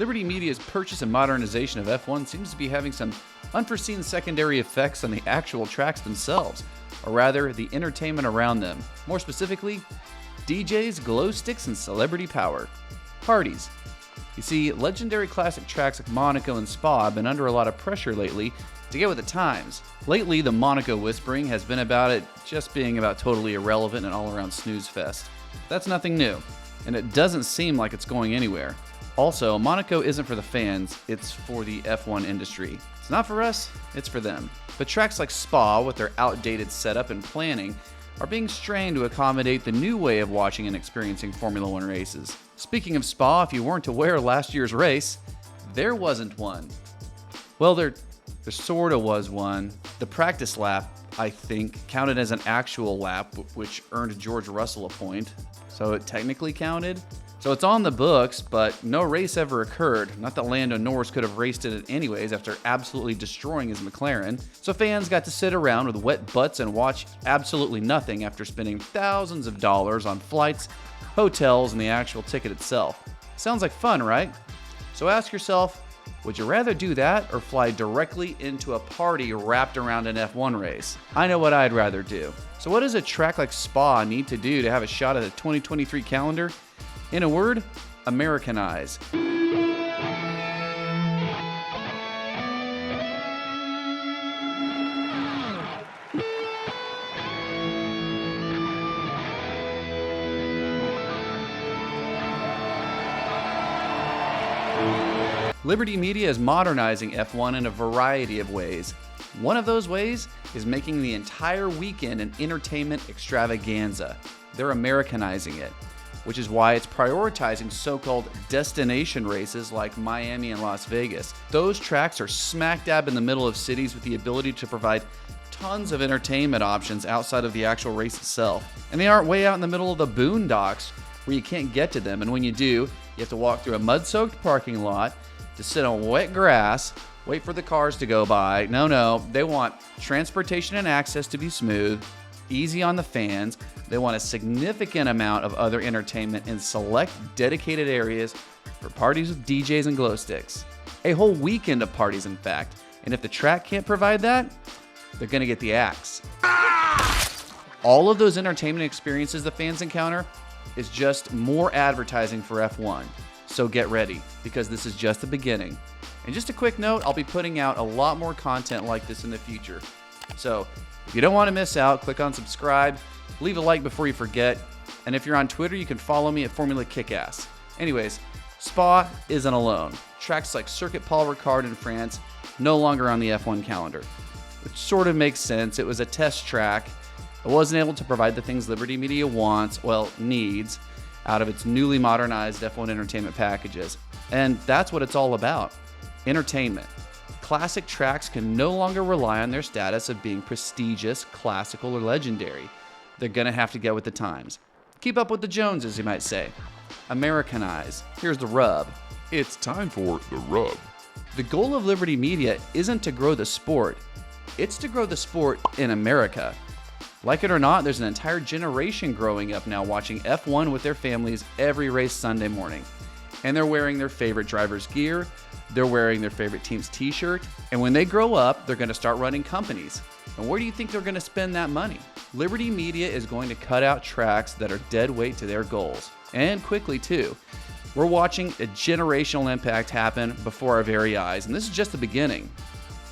Liberty Media's purchase and modernization of F1 seems to be having some unforeseen secondary effects on the actual tracks themselves, or rather, the entertainment around them. More specifically, DJs, glow sticks, and celebrity power. Parties. You see, legendary classic tracks like Monaco and Spa have been under a lot of pressure lately to get with the times. Lately, the Monaco whispering has been about it just being about totally irrelevant and all-around snooze fest. That's nothing new, and it doesn't seem like it's going anywhere. Also, Monaco isn't for the fans, it's for the F1 industry. It's not for us, it's for them. But tracks like Spa, with their outdated setup and planning, are being strained to accommodate the new way of watching and experiencing Formula One races. Speaking of Spa, if you weren't aware of last year's race, there wasn't one. Well, there sorta was one. The practice lap, I think, counted as an actual lap, which earned George Russell a point, so it technically counted. So it's on the books, but no race ever occurred. Not that Lando Norris could have raced it anyways after absolutely destroying his McLaren. So fans got to sit around with wet butts and watch absolutely nothing after spending thousands of dollars on flights, hotels, and the actual ticket itself. Sounds like fun, right? So ask yourself, would you rather do that or fly directly into a party wrapped around an F1 race? I know what I'd rather do. So what does a track like Spa need to do to have a shot at the 2023 calendar? In a word, Americanize. Liberty Media is modernizing F1 in a variety of ways. One of those ways is making the entire weekend an entertainment extravaganza. They're Americanizing it, which is why it's prioritizing so-called destination races like Miami and Las Vegas. Those tracks are smack dab in the middle of cities with the ability to provide tons of entertainment options outside of the actual race itself. And they aren't way out in the middle of the boondocks where you can't get to them, and when you do, you have to walk through a mud-soaked parking lot to sit on wet grass, wait for the cars to go by. No, they want transportation and access to be smooth, easy on the fans. They want a significant amount of other entertainment in select dedicated areas for parties with DJs and glow sticks. A whole weekend of parties, in fact. And if the track can't provide that, they're gonna get the axe. All of those entertainment experiences the fans encounter is just more advertising for F1. So get ready, because this is just the beginning. And just a quick note, I'll be putting out a lot more content like this in the future. So if you don't want to miss out, click on subscribe, leave a like before you forget, and if you're on Twitter, you can follow me at Formula Kickass. Anyways, Spa isn't alone. Tracks like Circuit Paul Ricard in France no longer on the F1 calendar, which sort of makes sense. It was a test track. It wasn't able to provide the things Liberty Media wants, needs, out of its newly modernized F1 entertainment packages. And that's what it's all about. Entertainment. Classic tracks can no longer rely on their status of being prestigious, classical, or legendary. They're gonna have to get with the times. Keep up with the Joneses, you might say. Americanize. Here's the rub. It's time for the rub. The goal of Liberty Media isn't to grow the sport. It's to grow the sport in America. Like it or not, there's an entire generation growing up now watching F1 with their families every race Sunday morning. And they're wearing their favorite driver's gear, they're wearing their favorite team's t-shirt, and when they grow up, they're gonna start running companies. And where do you think they're gonna spend that money? Liberty Media is going to cut out tracks that are dead weight to their goals. And quickly too. We're watching a generational impact happen before our very eyes, and this is just the beginning.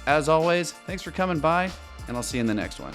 As always, thanks for coming by, and I'll see you in the next one.